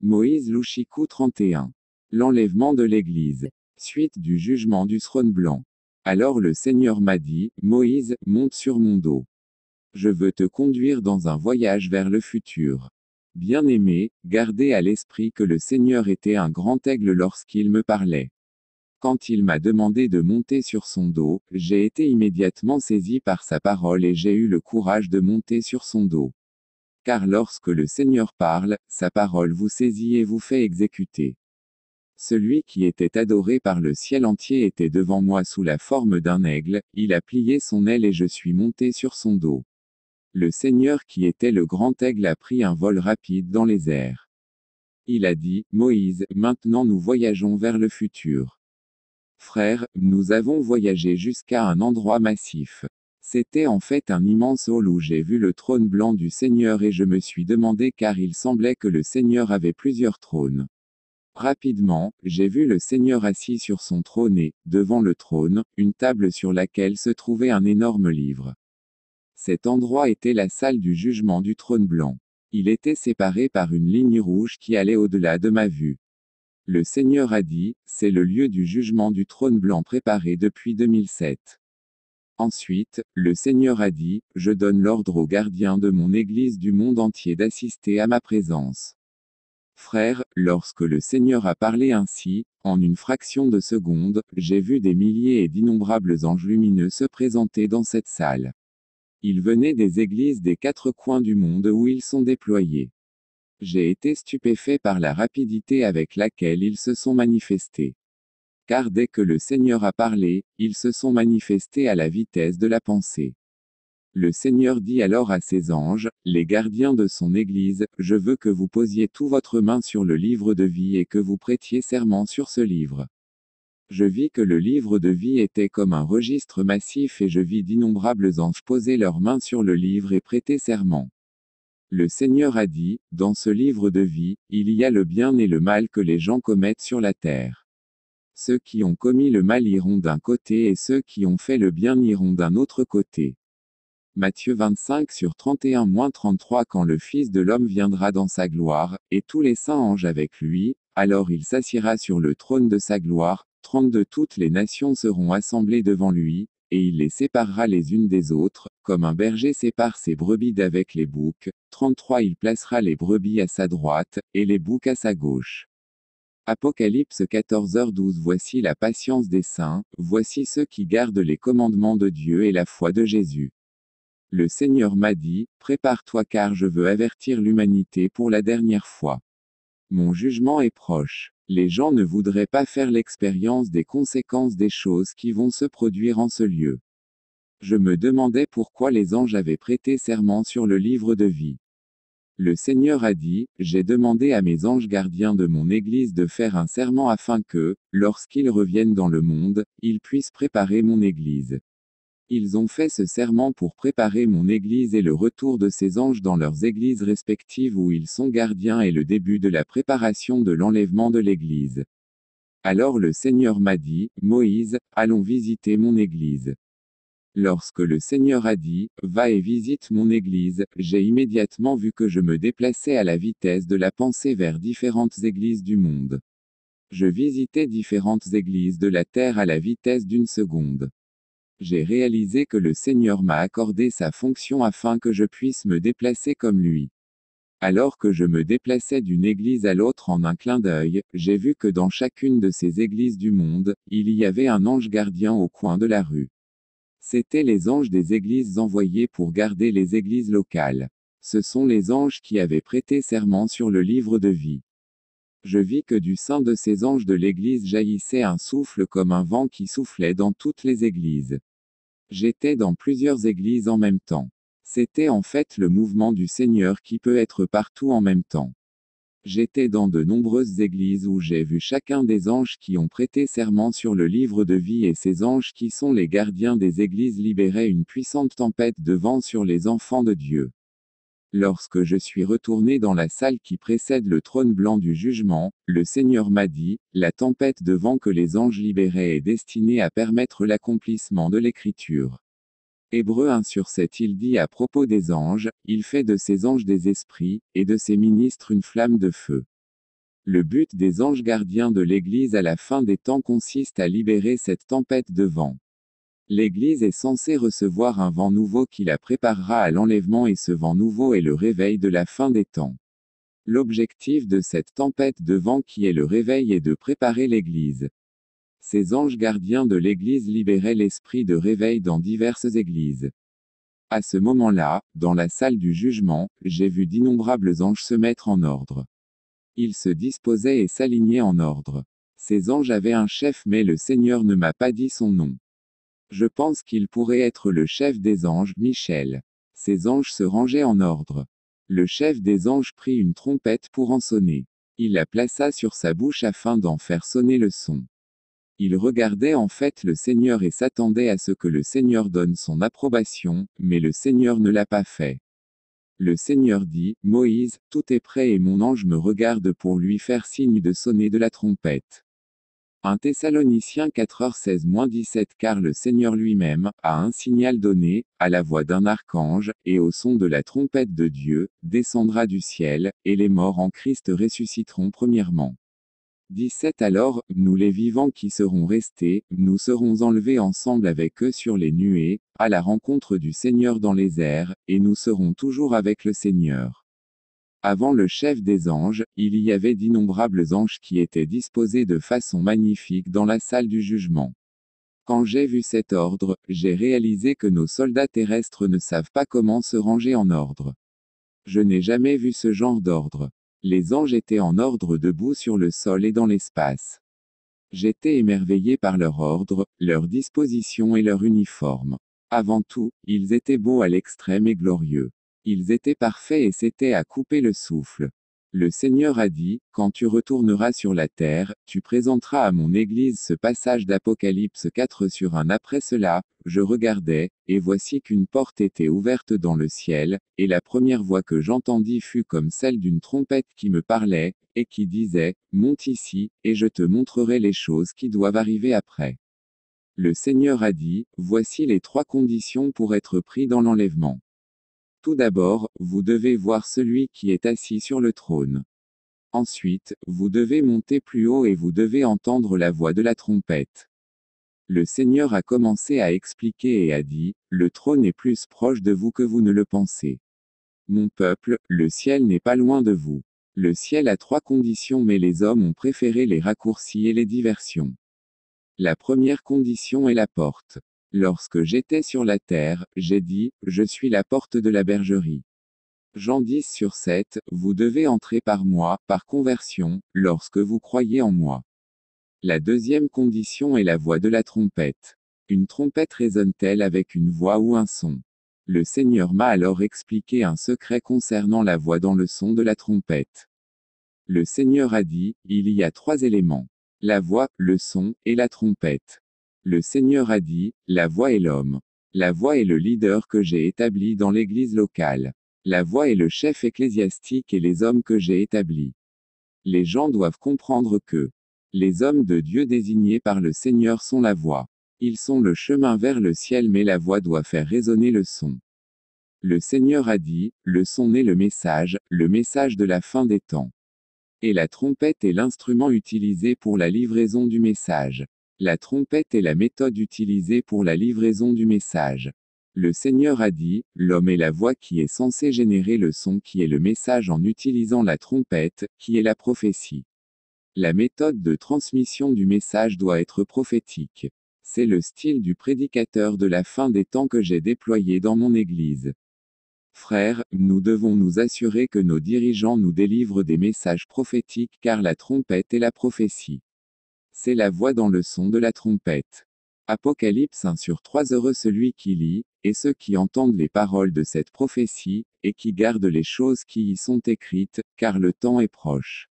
Moïse Louchikou 31. L'enlèvement de l'Église. Suite du jugement du trône blanc. Alors le Seigneur m'a dit, Moïse, monte sur mon dos. Je veux te conduire dans un voyage vers le futur. Bien-aimé, gardez à l'esprit que le Seigneur était un grand aigle lorsqu'il me parlait. Quand il m'a demandé de monter sur son dos, j'ai été immédiatement saisi par sa parole et j'ai eu le courage de monter sur son dos. Car lorsque le Seigneur parle, sa parole vous saisit et vous fait exécuter. Celui qui était adoré par le ciel entier était devant moi sous la forme d'un aigle, il a plié son aile et je suis monté sur son dos. Le Seigneur qui était le grand aigle a pris un vol rapide dans les airs. Il a dit, Moïse, maintenant nous voyageons vers le futur. Frères, nous avons voyagé jusqu'à un endroit massif. C'était en fait un immense hall où j'ai vu le trône blanc du Seigneur et je me suis demandé car il semblait que le Seigneur avait plusieurs trônes. Rapidement, j'ai vu le Seigneur assis sur son trône et, devant le trône, une table sur laquelle se trouvait un énorme livre. Cet endroit était la salle du jugement du trône blanc. Il était séparé par une ligne rouge qui allait au-delà de ma vue. Le Seigneur a dit, c'est le lieu du jugement du trône blanc préparé depuis 2007. Ensuite, le Seigneur a dit, je donne l'ordre aux gardiens de mon Église du monde entier d'assister à ma présence. Frères, lorsque le Seigneur a parlé ainsi, en une fraction de seconde, j'ai vu des milliers et d'innombrables anges lumineux se présenter dans cette salle. Ils venaient des églises des quatre coins du monde où ils sont déployés. J'ai été stupéfait par la rapidité avec laquelle ils se sont manifestés. Car dès que le Seigneur a parlé, ils se sont manifestés à la vitesse de la pensée. Le Seigneur dit alors à ses anges, les gardiens de son Église, je veux que vous posiez tout votre main sur le livre de vie et que vous prêtiez serment sur ce livre. Je vis que le livre de vie était comme un registre massif et je vis d'innombrables anges poser leurs mains sur le livre et prêter serment. Le Seigneur a dit, dans ce livre de vie, il y a le bien et le mal que les gens commettent sur la terre. Ceux qui ont commis le mal iront d'un côté et ceux qui ont fait le bien iront d'un autre côté. Matthieu 25 sur 31-33 Quand le Fils de l'homme viendra dans sa gloire, et tous les saints anges avec lui, alors il s'assiera sur le trône de sa gloire, 32 toutes les nations seront assemblées devant lui, et il les séparera les unes des autres, comme un berger sépare ses brebis d'avec les boucs, 33 Il placera les brebis à sa droite, et les boucs à sa gauche. Apocalypse 14h12 Voici la patience des saints, voici ceux qui gardent les commandements de Dieu et la foi de Jésus. Le Seigneur m'a dit, prépare-toi car je veux avertir l'humanité pour la dernière fois. Mon jugement est proche. Les gens ne voudraient pas faire l'expérience des conséquences des choses qui vont se produire en ce lieu. Je me demandais pourquoi les anges avaient prêté serment sur le livre de vie. Le Seigneur a dit, j'ai demandé à mes anges gardiens de mon Église de faire un serment afin que, lorsqu'ils reviennent dans le monde, ils puissent préparer mon Église. Ils ont fait ce serment pour préparer mon Église et le retour de ces anges dans leurs églises respectives où ils sont gardiens et le début de la préparation de l'enlèvement de l'Église. Alors le Seigneur m'a dit, Moïse, allons visiter mon Église. Lorsque le Seigneur a dit, va et visite mon Église, j'ai immédiatement vu que je me déplaçais à la vitesse de la pensée vers différentes églises du monde. Je visitais différentes églises de la terre à la vitesse d'une seconde. J'ai réalisé que le Seigneur m'a accordé sa fonction afin que je puisse me déplacer comme lui. Alors que je me déplaçais d'une église à l'autre en un clin d'œil, j'ai vu que dans chacune de ces églises du monde, il y avait un ange gardien au coin de la rue. C'étaient les anges des églises envoyés pour garder les églises locales. Ce sont les anges qui avaient prêté serment sur le livre de vie. Je vis que du sein de ces anges de l'église jaillissait un souffle comme un vent qui soufflait dans toutes les églises. J'étais dans plusieurs églises en même temps. C'était en fait le mouvement du Seigneur qui peut être partout en même temps. J'étais dans de nombreuses églises où j'ai vu chacun des anges qui ont prêté serment sur le livre de vie et ces anges qui sont les gardiens des églises libéraient une puissante tempête de vent sur les enfants de Dieu. Lorsque je suis retourné dans la salle qui précède le trône blanc du jugement, le Seigneur m'a dit, la tempête de vent que les anges libéraient est destinée à permettre l'accomplissement de l'Écriture. Hébreux 1 sur 7 Il dit à propos des anges, il fait de ses anges des esprits, et de ses ministres une flamme de feu. Le but des anges gardiens de l'Église à la fin des temps consiste à libérer cette tempête de vent. L'Église est censée recevoir un vent nouveau qui la préparera à l'enlèvement et ce vent nouveau est le réveil de la fin des temps. L'objectif de cette tempête de vent qui est le réveil est de préparer l'Église. Ces anges gardiens de l'Église libéraient l'esprit de réveil dans diverses églises. À ce moment-là, dans la salle du jugement, j'ai vu d'innombrables anges se mettre en ordre. Ils se disposaient et s'alignaient en ordre. Ces anges avaient un chef mais le Seigneur ne m'a pas dit son nom. Je pense qu'il pourrait être le chef des anges, Michel. Ces anges se rangeaient en ordre. Le chef des anges prit une trompette pour en sonner. Il la plaça sur sa bouche afin d'en faire sonner le son. Il regardait en fait le Seigneur et s'attendait à ce que le Seigneur donne son approbation, mais le Seigneur ne l'a pas fait. Le Seigneur dit, Moïse, tout est prêt et mon ange me regarde pour lui faire signe de sonner de la trompette. 1 Thessaloniciens 4h16-17 Car le Seigneur lui-même, a un signal donné, à la voix d'un archange, et au son de la trompette de Dieu, descendra du ciel, et les morts en Christ ressusciteront premièrement. 17 Alors, nous les vivants qui serons restés, nous serons enlevés ensemble avec eux sur les nuées, à la rencontre du Seigneur dans les airs, et nous serons toujours avec le Seigneur. Avant le chef des anges, il y avait d'innombrables anges qui étaient disposés de façon magnifique dans la salle du jugement. Quand j'ai vu cet ordre, j'ai réalisé que nos soldats terrestres ne savent pas comment se ranger en ordre. Je n'ai jamais vu ce genre d'ordre. Les anges étaient en ordre debout sur le sol et dans l'espace. J'étais émerveillé par leur ordre, leur disposition et leur uniforme. Avant tout, ils étaient beaux à l'extrême et glorieux. Ils étaient parfaits et c'était à couper le souffle. Le Seigneur a dit, quand tu retourneras sur la terre, tu présenteras à mon Église ce passage d'Apocalypse 4 sur un après cela, je regardais, et voici qu'une porte était ouverte dans le ciel, et la première voix que j'entendis fut comme celle d'une trompette qui me parlait, et qui disait, monte ici, et je te montrerai les choses qui doivent arriver après. Le Seigneur a dit, voici les 3 conditions pour être pris dans l'enlèvement. Tout d'abord, vous devez voir celui qui est assis sur le trône. Ensuite, vous devez monter plus haut et vous devez entendre la voix de la trompette. Le Seigneur a commencé à expliquer et a dit, le trône est plus proche de vous que vous ne le pensez. Mon peuple, le ciel n'est pas loin de vous. Le ciel a 3 conditions mais les hommes ont préféré les raccourcis et les diversions. La première condition est la porte. Lorsque j'étais sur la terre, j'ai dit, je suis la porte de la bergerie. Jean 10/7, vous devez entrer par moi, par conversion, lorsque vous croyez en moi. La deuxième condition est la voix de la trompette. Une trompette résonne-t-elle avec une voix ou un son? Le Seigneur m'a alors expliqué un secret concernant la voix dans le son de la trompette. Le Seigneur a dit, il y a 3 éléments. La voix, le son, et la trompette. Le Seigneur a dit, la voix est l'homme. La voix est le leader que j'ai établi dans l'église locale. La voix est le chef ecclésiastique et les hommes que j'ai établis. Les gens doivent comprendre que les hommes de Dieu désignés par le Seigneur sont la voix. Ils sont le chemin vers le ciel mais la voix doit faire résonner le son. Le Seigneur a dit, le son est le message de la fin des temps. Et la trompette est l'instrument utilisé pour la livraison du message. La trompette est la méthode utilisée pour la livraison du message. Le Seigneur a dit, l'homme est la voix qui est censée générer le son qui est le message en utilisant la trompette, qui est la prophétie. La méthode de transmission du message doit être prophétique. C'est le style du prédicateur de la fin des temps que j'ai déployé dans mon Église. Frères, nous devons nous assurer que nos dirigeants nous délivrent des messages prophétiques car la trompette est la prophétie. C'est la voix dans le son de la trompette. Apocalypse 1/3 Heureux celui qui lit, et ceux qui entendent les paroles de cette prophétie, et qui gardent les choses qui y sont écrites, car le temps est proche.